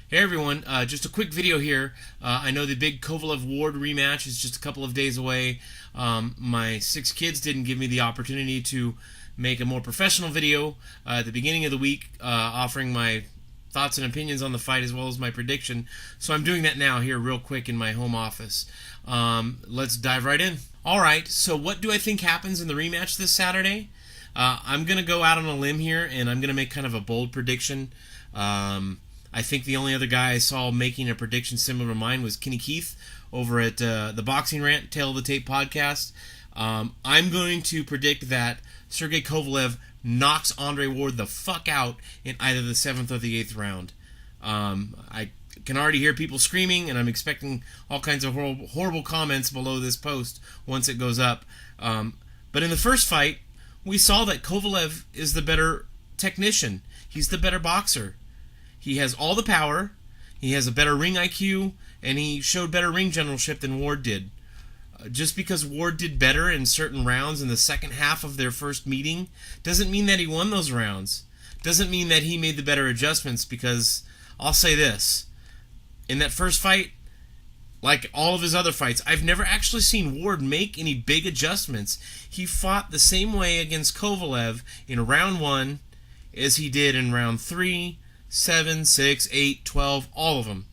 Hey everyone, just a quick video here. I know the big Kovalev-Ward rematch is just a couple of days away. My 6 kids didn't give me the opportunity to make a more professional video at the beginning of the week offering my thoughts and opinions on the fight as well as my prediction. So I'm doing that now here real quick in my home office. Let's dive right in. Alright, so what do I think happens in the rematch this Saturday? I'm going to go out on a limb here and I'm going to make kind of a bold prediction. I think the only other guy I saw making a prediction similar to mine was Kenny Keith over at the Boxing Rant Tail of the Tape podcast. I'm going to predict that Sergey Kovalev knocks Andre Ward the fuck out in either the 7th or the 8th round. I can already hear people screaming, and I'm expecting all kinds of horrible comments below this post once it goes up. But in the first fight, we saw that Kovalev is the better technician. He's the better boxer. He has all the power, he has a better ring IQ, and he showed better ring generalship than Ward did. Just because Ward did better in certain rounds in the second half of their first meeting doesn't mean that he won those rounds. Doesn't mean that he made the better adjustments, because I'll say this. In that first fight, like all of his other fights, I've never actually seen Ward make any big adjustments. He fought the same way against Kovalev in round 1 as he did in round 3, 7, 6, 8, 12, all of them.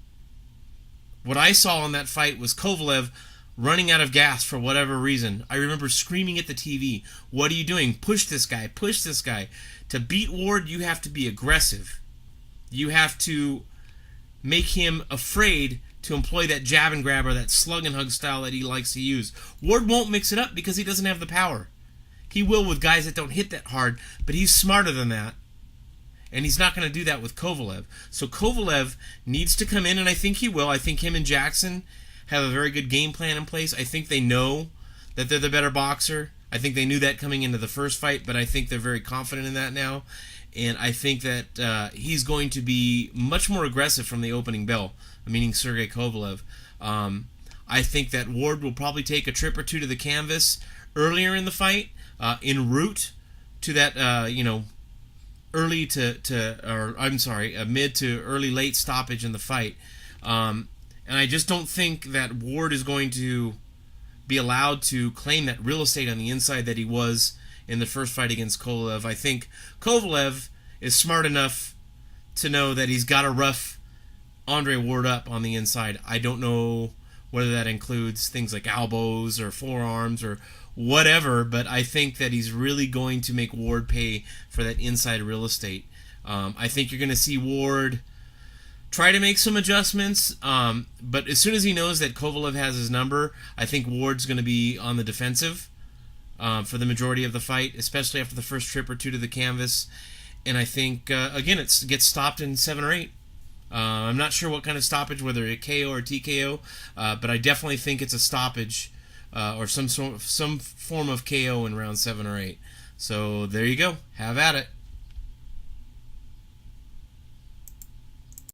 What I saw in that fight was Kovalev running out of gas for whatever reason. I remember screaming at the TV, "What are you doing? Push this guy, push this guy." To beat Ward, you have to be aggressive. You have to make him afraid to employ that jab and grab or that slug and hug style that he likes to use. Ward won't mix it up because he doesn't have the power. He will with guys that don't hit that hard, but he's smarter than that. And he's not going to do that with Kovalev. So Kovalev needs to come in, and I think he will. I think him and Jackson have a very good game plan in place. I think they know that they're the better boxer. I think they knew that coming into the first fight, but I think they're very confident in that now. And I think that he's going to be much more aggressive from the opening bell, meaning Sergey Kovalev. I think that Ward will probably take a trip or two to the canvas earlier in the fight, en route to that, mid to early late stoppage in the fight. And I just don't think that Ward is going to be allowed to claim that real estate on the inside that he was in the first fight against Kovalev. I think Kovalev is smart enough to know that he's got to rough Andre Ward up on the inside. I don't know whether that includes things like elbows or forearms or whatever, but I think that he's really going to make Ward pay for that inside real estate. I think you're going to see Ward try to make some adjustments, but as soon as he knows that Kovalev has his number, I think Ward's going to be on the defensive for the majority of the fight, especially after the first trip or two to the canvas. And I think, again, it gets stopped in 7 or 8. I'm not sure what kind of stoppage, whether a KO or TKO, but I definitely think it's a stoppage or some form of KO in round 7 or 8. So there you go. Have at it.